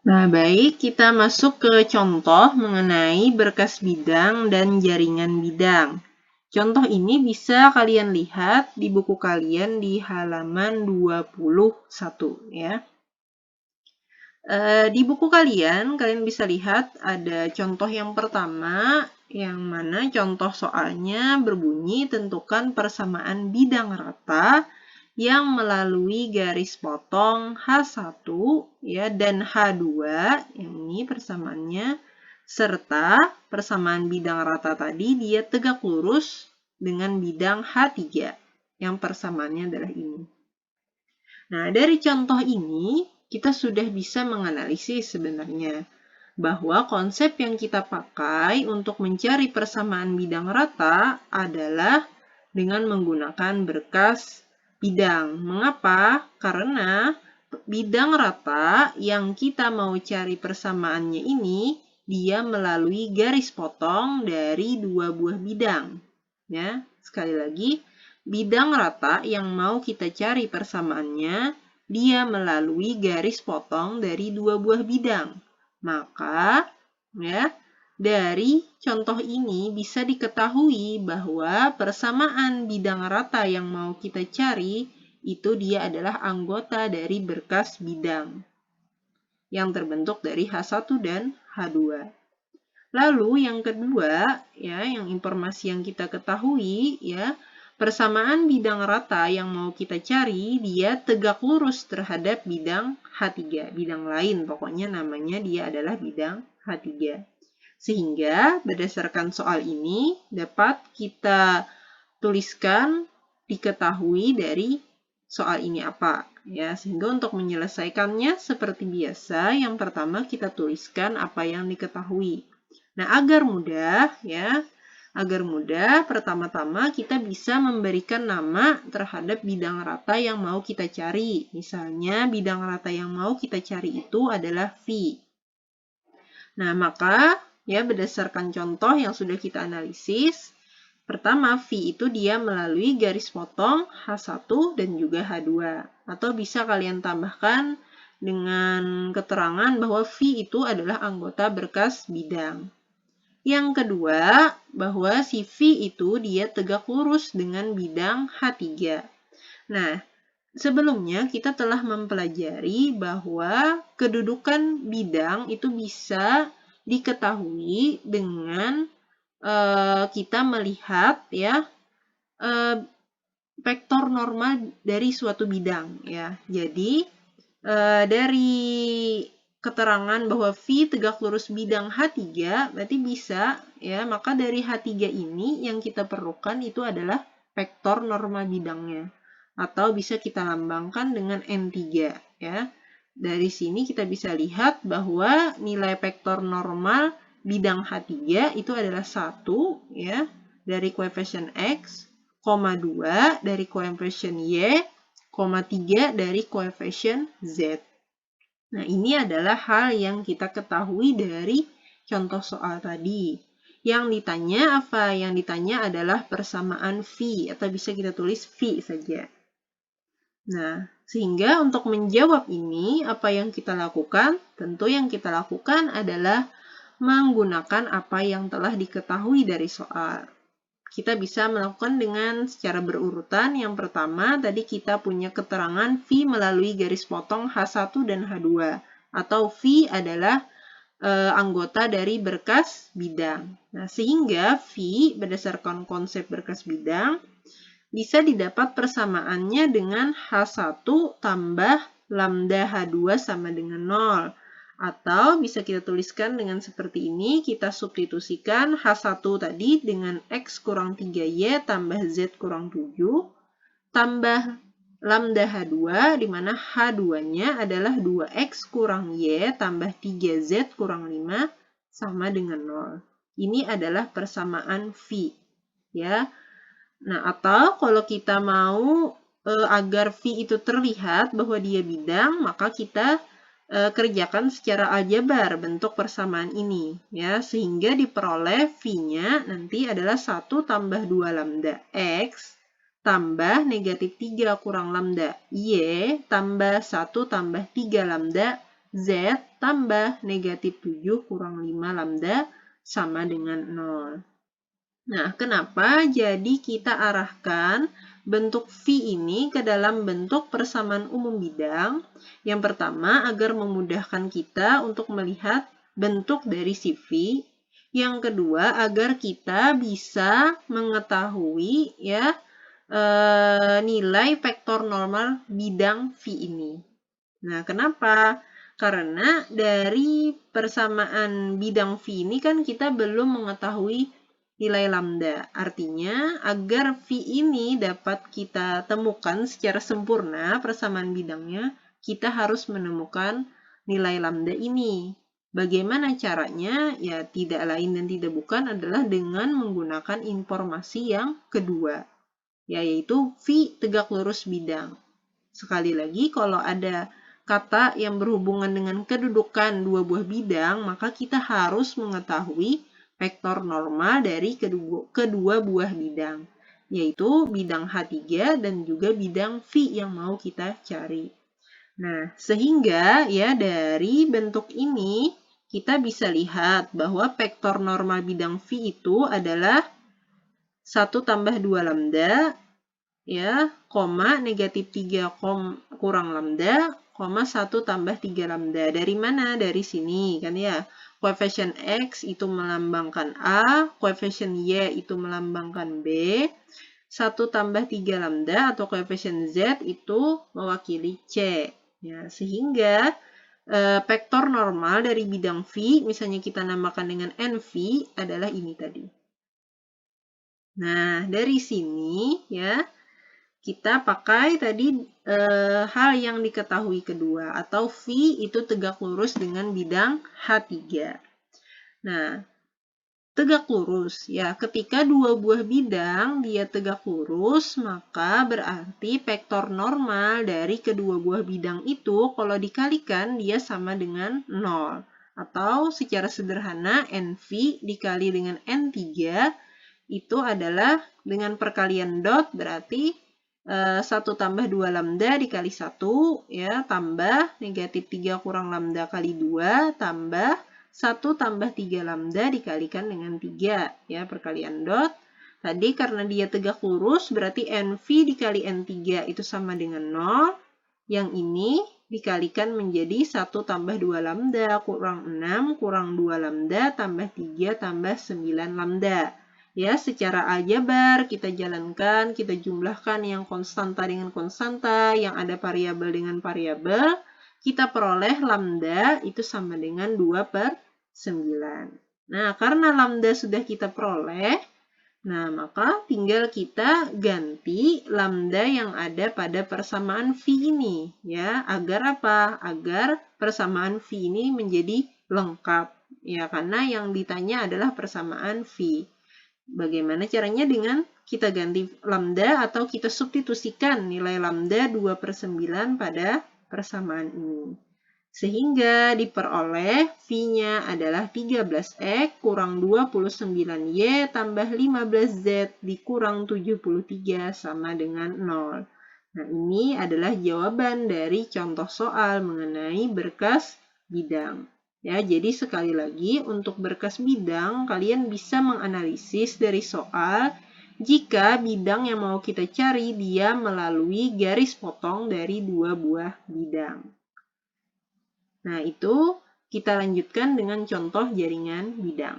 Nah, baik, kita masuk ke contoh mengenai berkas bidang dan jaringan bidang. Contoh ini bisa kalian lihat di buku kalian di halaman 21 ya. Di buku kalian bisa lihat ada contoh yang pertama, yang mana contoh soalnya berbunyi tentukan persamaan bidang rata yang melalui garis potong H1 ya dan H2, yang ini persamaannya, serta persamaan bidang rata tadi dia tegak lurus dengan bidang H3 yang persamaannya adalah ini. Nah, dari contoh ini kita sudah bisa menganalisis sebenarnya bahwa konsep yang kita pakai untuk mencari persamaan bidang rata adalah dengan menggunakan berkas bidang. Mengapa? Karena bidang rata yang kita mau cari persamaannya ini, dia melalui garis potong dari dua buah bidang. Ya, sekali lagi, bidang rata yang mau kita cari persamaannya, dia melalui garis potong dari dua buah bidang. Maka, ya, dari contoh ini bisa diketahui bahwa persamaan bidang rata yang mau kita cari itu dia adalah anggota dari berkas bidang yang terbentuk dari H1 dan H2. Lalu yang kedua, ya, yang informasi yang kita ketahui, ya, persamaan bidang rata yang mau kita cari, dia tegak lurus terhadap bidang H3, bidang lain, pokoknya namanya dia adalah bidang H3. Sehingga berdasarkan soal ini dapat kita tuliskan diketahui dari soal ini apa. Ya, sehingga untuk menyelesaikannya seperti biasa, yang pertama kita tuliskan apa yang diketahui. Nah, agar mudah, pertama-tama kita bisa memberikan nama terhadap bidang rata yang mau kita cari. Misalnya, bidang rata yang mau kita cari itu adalah V. Nah, maka ya berdasarkan contoh yang sudah kita analisis, pertama, V itu dia melalui garis potong H1 dan juga H2. Atau bisa kalian tambahkan dengan keterangan bahwa V itu adalah anggota berkas bidang. Yang kedua, bahwa si V itu dia tegak lurus dengan bidang H3. Nah, sebelumnya kita telah mempelajari bahwa kedudukan bidang itu bisa diketahui dengan kita melihat ya vektor normal dari suatu bidang ya. Jadi dari keterangan bahwa V tegak lurus bidang H3 berarti bisa ya, maka dari H3 ini yang kita perlukan itu adalah vektor normal bidangnya atau bisa kita lambangkan dengan N3 ya. Dari sini kita bisa lihat bahwa nilai vektor normal bidang H3 itu adalah 1 ya dari koefisien X, 2 dari koefisien Y, 3 dari koefisien Z. Nah, ini adalah hal yang kita ketahui dari contoh soal tadi. Yang ditanya apa? Yang ditanya adalah persamaan V, atau bisa kita tulis V saja. Nah, sehingga untuk menjawab ini, apa yang kita lakukan? Tentu yang kita lakukan adalah menggunakan apa yang telah diketahui dari soal. Kita bisa melakukan dengan secara berurutan. Yang pertama, tadi kita punya keterangan V melalui garis potong H1 dan H2. Atau V adalah anggota dari berkas bidang. Nah, sehingga V berdasarkan konsep berkas bidang bisa didapat persamaannya dengan H1 tambah lambda H2 sama dengan 0. Atau bisa kita tuliskan dengan seperti ini, kita substitusikan H1 tadi dengan X kurang 3Y tambah Z kurang 7, tambah lambda H2, di mana H2-nya adalah 2X kurang Y tambah 3Z kurang 5 sama dengan 0. Ini adalah persamaan V. Ya. Nah, atau kalau kita mau agar V itu terlihat bahwa dia bidang, maka kita kerjakan secara aljabar bentuk persamaan ini ya, sehingga diperoleh V-nya nanti adalah 1 tambah 2 lambda X tambah negatif 3 kurang lambda Y tambah 1 tambah 3 lambda Z tambah negatif 7 kurang 5 lambda sama dengan 0. Nah, kenapa? Jadi kita arahkan bentuk V ini ke dalam bentuk persamaan umum bidang. Yang pertama, agar memudahkan kita untuk melihat bentuk dari si V. Yang kedua, agar kita bisa mengetahui ya nilai vektor normal bidang V ini. Nah, kenapa? Karena dari persamaan bidang V ini kan kita belum mengetahui nilai lambda. Artinya, agar V ini dapat kita temukan secara sempurna persamaan bidangnya, kita harus menemukan nilai lambda ini. Bagaimana caranya? Ya, tidak lain dan tidak bukan adalah dengan menggunakan informasi yang kedua, yaitu V tegak lurus bidang. Sekali lagi, kalau ada kata yang berhubungan dengan kedudukan dua buah bidang, maka kita harus mengetahui vektor normal dari kedua buah bidang, yaitu bidang H3 dan juga bidang V yang mau kita cari. Nah, sehingga ya dari bentuk ini kita bisa lihat bahwa vektor normal bidang V itu adalah 1 tambah 2 lambda, ya, koma negatif 3 kurang lambda, koma 1 tambah 3 lambda. Dari mana? Dari sini kan ya. Koefisien X itu melambangkan A, koefisien Y itu melambangkan B, 1 tambah 3 lambda atau koefisien Z itu mewakili C. Ya, sehingga vektor normal dari bidang V, misalnya kita namakan dengan NV, adalah ini tadi. Nah, dari sini ya, kita pakai tadi hal yang diketahui kedua, atau V itu tegak lurus dengan bidang H3. Nah, tegak lurus ya, ketika dua buah bidang dia tegak lurus, maka berarti vektor normal dari kedua buah bidang itu kalau dikalikan dia sama dengan 0. Atau secara sederhana NV dikali dengan N3 itu adalah dengan perkalian dot, berarti 1 tambah 2 lambda dikali 1, ya, tambah negatif 3 kurang lambda kali 2, tambah 1 tambah 3 lambda dikalikan dengan 3, ya, perkalian dot. Tadi karena dia tegak lurus, berarti NV dikali N3 itu sama dengan 0. Yang ini dikalikan menjadi 1 tambah 2 lambda kurang 6 kurang 2 lambda tambah 3 tambah 9 lambda. Ya, secara aljabar kita jalankan, kita jumlahkan yang konstanta dengan konstanta, yang ada variabel dengan variabel, kita peroleh lambda itu sama dengan 2/9. Nah, karena lambda sudah kita peroleh, nah maka tinggal kita ganti lambda yang ada pada persamaan V ini, ya, agar apa? Agar persamaan V ini menjadi lengkap, ya, karena yang ditanya adalah persamaan V. Bagaimana caranya? Dengan kita ganti lambda atau kita substitusikan nilai lambda 2/9 pada persamaan ini. Sehingga diperoleh V-nya adalah 13X kurang 29Y tambah 15Z dikurang 73 sama dengan 0. Nah, ini adalah jawaban dari contoh soal mengenai berkas bidang. Ya, jadi sekali lagi untuk berkas bidang kalian bisa menganalisis dari soal jika bidang yang mau kita cari dia melalui garis potong dari dua buah bidang. Nah, itu kita lanjutkan dengan contoh jaringan bidang.